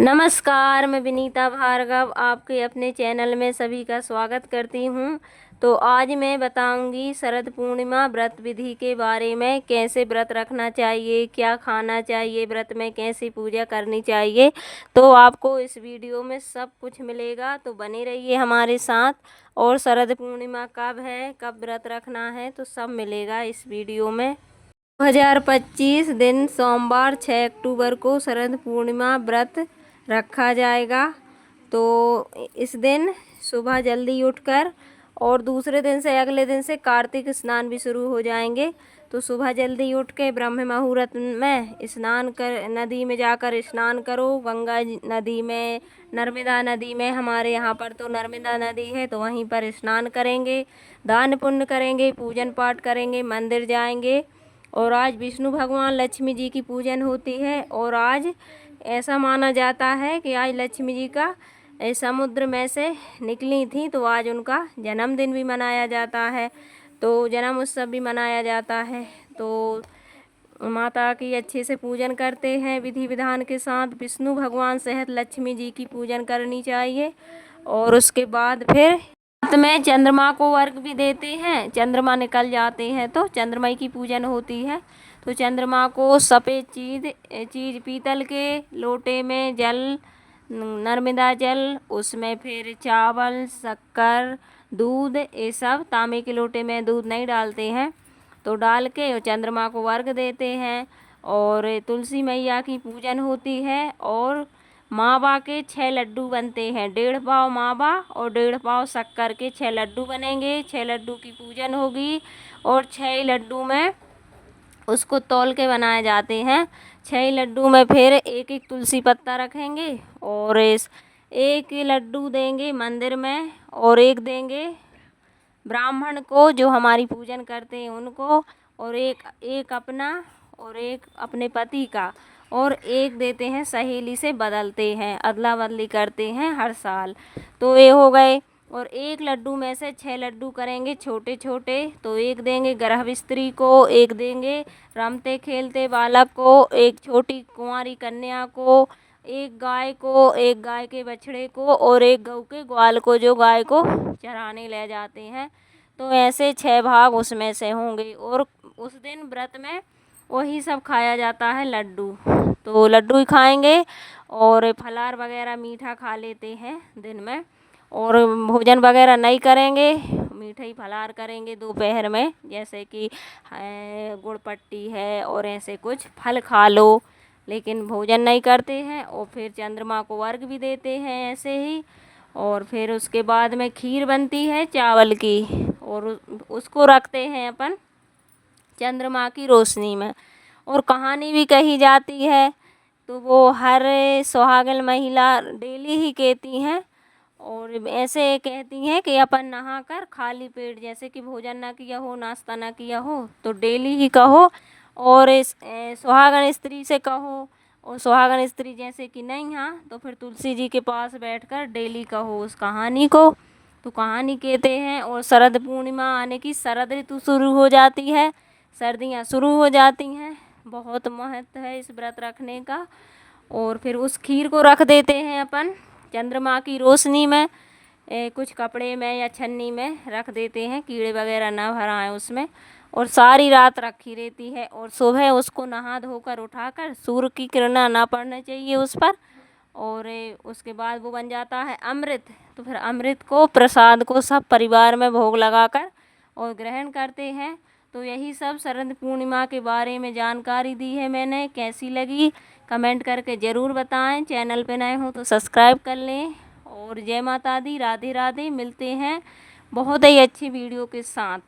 नमस्कार, मैं विनीता भार्गव आपके अपने चैनल में सभी का स्वागत करती हूँ। तो आज मैं बताऊँगी शरद पूर्णिमा व्रत विधि के बारे में, कैसे व्रत रखना चाहिए, क्या खाना चाहिए, व्रत में कैसी पूजा करनी चाहिए। तो आपको इस वीडियो में सब कुछ मिलेगा, तो बने रहिए हमारे साथ। और शरद पूर्णिमा कब है, कब व्रत रखना है, तो सब मिलेगा इस वीडियो में। 2025 दिन सोमवार 6 अक्टूबर को शरद पूर्णिमा व्रत रखा जाएगा। तो इस दिन सुबह जल्दी उठकर, और दूसरे दिन से अगले दिन से कार्तिक स्नान भी शुरू हो जाएंगे। तो सुबह जल्दी उठ के ब्रह्म मुहूर्त में स्नान कर, नदी में जाकर स्नान करो। गंगा नदी में, नर्मदा नदी में, हमारे यहाँ पर तो नर्मदा नदी है, तो वहीं पर स्नान करेंगे, दान पुण्य करेंगे, पूजन पाठ करेंगे, मंदिर जाएंगे। और आज विष्णु भगवान लक्ष्मी जी की पूजन होती है। और आज ऐसा माना जाता है कि आज लक्ष्मी जी का समुद्र में से निकली थी, तो आज उनका जन्मदिन भी मनाया जाता है, तो जन्म उत्सव भी मनाया जाता है। तो माता की अच्छे से पूजन करते हैं विधि विधान के साथ। विष्णु भगवान सहित लक्ष्मी जी की पूजन करनी चाहिए। और उसके बाद फिर रात में चंद्रमा को अर्घ भी देते हैं। चंद्रमा निकल जाते हैं तो चंद्रमा की पूजन होती है। तो चंद्रमा को सफ़ेद चीज़ पीतल के लोटे में जल, नर्मदा जल, उसमें फिर चावल, शक्कर, दूध, ये सब, तांबे के लोटे में दूध नहीं डालते हैं, तो डाल के चंद्रमा को अर्घ देते हैं। और तुलसी मैया की पूजन होती है। और मावा के 6 लड्डू बनते हैं, 1.5 पाव मावा और 1.5 पाव शक्कर के 6 लड्डू बनेंगे। 6 लड्डू की पूजन होगी। और 6 लड्डू में उसको तौल के बनाए जाते हैं। 6 लड्डू में फिर एक एक तुलसी पत्ता रखेंगे। और एक लड्डू देंगे मंदिर में, और एक देंगे ब्राह्मण को जो हमारी पूजन करते हैं उनको, और एक अपना, और एक अपने पति का, और एक देते हैं सहेली से, बदलते हैं, अदला बदली करते हैं हर साल। तो ये हो गए। और एक लड्डू में से 6 लड्डू करेंगे छोटे छोटे, तो एक देंगे गर्भ स्त्री को, एक देंगे रमते खेलते बालक को, एक छोटी कुंवारी कन्या को, एक गाय को, एक गाय के बछड़े को, और एक गऊ के ग्वाल को जो गाय को चराने ले जाते हैं। तो ऐसे 6 भाग उसमें से होंगे। और उस दिन व्रत में वही सब खाया जाता है, लड्डू। तो लड्डू ही खाएंगे। और फलार वगैरह मीठा खा लेते हैं दिन में, और भोजन वगैरह नहीं करेंगे, मीठा ही फलार करेंगे दोपहर में, जैसे कि गुड़ पट्टी है और ऐसे कुछ फल खा लो, लेकिन भोजन नहीं करते हैं। और फिर चंद्रमा को अर्घ भी देते हैं ऐसे ही। और फिर उसके बाद में खीर बनती है चावल की, और उसको रखते हैं अपन चंद्रमा की रोशनी में। और कहानी भी कही जाती है, तो वो हर सुहागन महिला डेली ही कहती हैं। और ऐसे कहती हैं कि अपन नहाकर खाली पेट, जैसे कि भोजन ना किया हो, नाश्ता ना किया हो, तो डेली ही कहो। और इस सुहागन स्त्री से कहो, और सुहागन स्त्री जैसे कि नहीं, हाँ, तो फिर तुलसी जी के पास बैठकर डेली कहो उस कहानी को। तो कहानी कहते हैं। और शरद पूर्णिमा आने की, शरद ऋतु शुरू हो जाती है, सर्दियाँ शुरू हो जाती हैं। बहुत महत्व है इस व्रत रखने का। और फिर उस खीर को रख देते हैं अपन चंद्रमा की रोशनी में, कुछ कपड़े में या छन्नी में रख देते हैं, कीड़े वगैरह ना भर आए उसमें। और सारी रात रखी रहती है। और सुबह उसको नहा धोकर उठाकर, सूर्य की किरणें ना पड़ना चाहिए उस पर। और उसके बाद वो बन जाता है अमृत। तो फिर अमृत को, प्रसाद को सब परिवार में भोग लगाकर और ग्रहण करते हैं। तो यही सब शरद पूर्णिमा के बारे में जानकारी दी है मैंने। कैसी लगी कमेंट करके ज़रूर बताएं। चैनल पे नए हो तो सब्सक्राइब कर लें। और जय माता दी, राधे राधे। मिलते हैं बहुत ही अच्छी वीडियो के साथ।